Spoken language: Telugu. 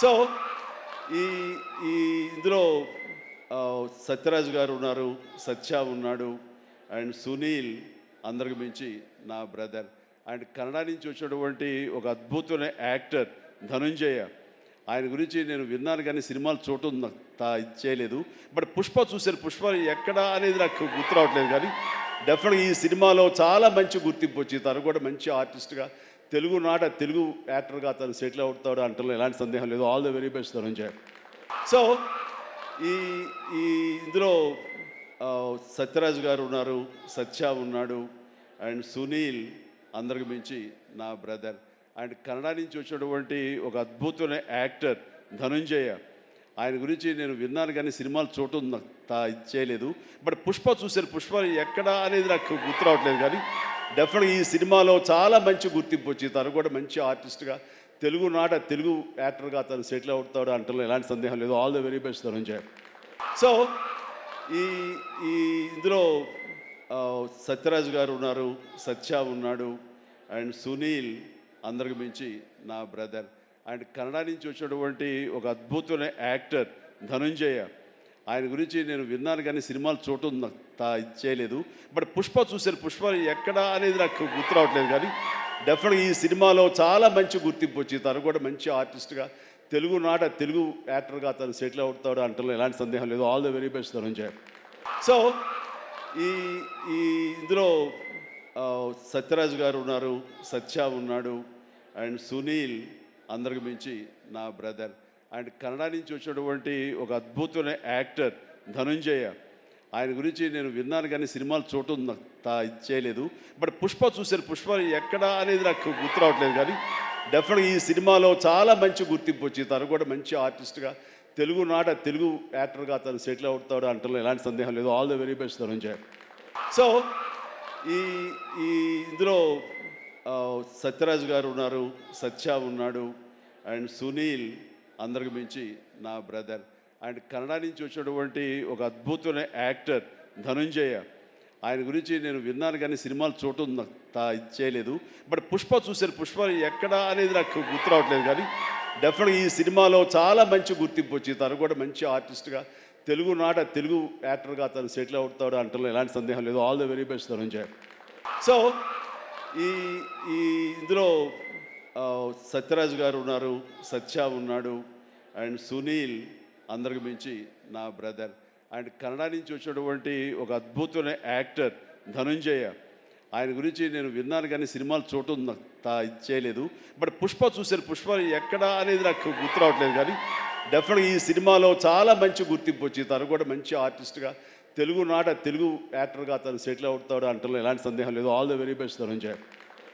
సో ఈ ఈ ఇందులో సత్యరాజ్ గారు ఉన్నారు, సత్య ఉన్నాడు, అండ్ సునీల్, అందరికి మించి నా బ్రదర్. అండ్ కన్నడ నుంచి వచ్చినటువంటి ఒక అద్భుతమైన యాక్టర్ ధనుంజయ. ఆయన గురించి నేను విన్నాను కానీ సినిమాలు చూడటం ఇది చేయలేదు. బట్ పుష్ప చూశాను. పుష్ప ఎక్కడ అనేది నాకు గుర్తు రావట్లేదు, కానీ డెఫినెట్గా ఈ సినిమాలో చాలా మంచి గుర్తింపు వచ్చింది. తను కూడా మంచి ఆర్టిస్ట్గా, తెలుగు యాక్టర్గా తను సెటిల్ అవుతాడు అంటలో ఎలాంటి సందేహం లేదు. All the very best Dhanunjaya. So ఈ ఈ ఇందులో సత్యరాజ్ గారు ఉన్నారు, సత్య ఉన్నాడు, అండ్ సునీల్, అందరికి మించి నా బ్రదర్. అండ్ కన్నడ నుంచి వచ్చినటువంటి ఒక అద్భుతమైన యాక్టర్ ధనుంజయ. ఆయన గురించి నేను విన్నాను కానీ సినిమాలు చూడటం ఇది చేయలేదు. బట్ పుష్ప చూశాను. పుష్ప ఎక్కడ అనేది నాకు గుర్తు రావట్లేదు, కానీ డెఫినెట్గా ఈ సినిమాలో చాలా మంచి గుర్తింపు వచ్చింది. తను కూడా మంచి ఆర్టిస్ట్గా, తెలుగు యాక్టర్గా తను సెటిల్ అవుతాడు అంటలో ఎలాంటి సందేహం లేదు. All the very best Dhanunjaya. So ఈ ఈ ఇందులో సత్యరాజ్ గారు ఉన్నారు, సత్య ఉన్నాడు, అండ్ సునీల్, అందరికి మించి నా బ్రదర్. అండ్ కన్నడ నుంచి వచ్చినటువంటి ఒక అద్భుతమైన యాక్టర్ ధనుంజయ. ఆయన గురించి నేను విన్నాను కానీ సినిమాలు చూడటం ఇది చేయలేదు. బట్ పుష్ప చూశాను. పుష్ప ఎక్కడ అనేది నాకు గుర్తు రావట్లేదు, కానీ డెఫినెట్గా ఈ సినిమాలో చాలా మంచి గుర్తింపు వచ్చింది. తను కూడా మంచి ఆర్టిస్ట్గా, తెలుగు యాక్టర్గా తను సెటిల్ అవుతాడు అంటలో ఎలాంటి సందేహం లేదు. All the very best Dhanunjaya. So ఈ ఈ ఇందులో సత్యరాజ్ గారు ఉన్నారు, సత్య ఉన్నాడు, అండ్ సునీల్, అందరికి మించి నా బ్రదర్. అండ్ కన్నడ నుంచి వచ్చినటువంటి ఒక అద్భుతమైన యాక్టర్ ధనుంజయ. ఆయన గురించి నేను విన్నాను కానీ సినిమాలు చూడటం ఇది చేయలేదు. బట్ పుష్ప చూశాను. పుష్ప ఎక్కడ అనేది నాకు గుర్తు రావట్లేదు, కానీ డెఫినెట్గా ఈ సినిమాలో చాలా మంచి గుర్తింపు వచ్చింది. తను కూడా మంచి ఆర్టిస్ట్గా, తెలుగు యాక్టర్గా తను సెటిల్ అవుతాడు అంటలో ఎలాంటి సందేహం లేదు. All the very best Dhanunjaya. So ఈ ఈ ఇందులో సత్యరాజ్ గారు ఉన్నారు, సత్య ఉన్నాడు, అండ్ సునీల్, అందరికి మించి నా బ్రదర్. అండ్ కన్నడ నుంచి వచ్చినటువంటి ఒక అద్భుతమైన యాక్టర్ ధనుంజయ. ఆయన గురించి నేను విన్నాను కానీ సినిమాలు చూడటం ఇది చేయలేదు. బట్ పుష్ప చూశాను. పుష్ప ఎక్కడ అనేది నాకు గుర్తు రావట్లేదు, కానీ డెఫినెట్గా ఈ సినిమాలో చాలా మంచి గుర్తింపు వచ్చింది. తను కూడా మంచి ఆర్టిస్ట్గా, తెలుగు యాక్టర్గా తను సెటిల్ అవుతాడు అంటలో ఎలాంటి సందేహం లేదు. All the very best Dhanunjaya. So ఈ ఈ ఇందులో సత్యరాజ్ గారు ఉన్నారు, సత్య ఉన్నాడు, అండ్ సునీల్, అందరికి మించి నా బ్రదర్. అండ్ కన్నడ నుంచి వచ్చినటువంటి ఒక అద్భుతమైన యాక్టర్ ధనుంజయ. ఆయన గురించి నేను విన్నాను కానీ సినిమాలు చూడటం ఇది చేయలేదు. బట్ పుష్ప చూశాను. పుష్ప ఎక్కడ అనేది నాకు గుర్తు రావట్లేదు, కానీ డెఫినెట్గా ఈ సినిమాలో చాలా మంచి గుర్తింపు వచ్చింది. తను కూడా మంచి ఆర్టిస్ట్గా, తెలుగు యాక్టర్గా తను సెటిల్ అవుతాడు అంటలో ఎలాంటి సందేహం లేదు. All the very best Dhanunjaya.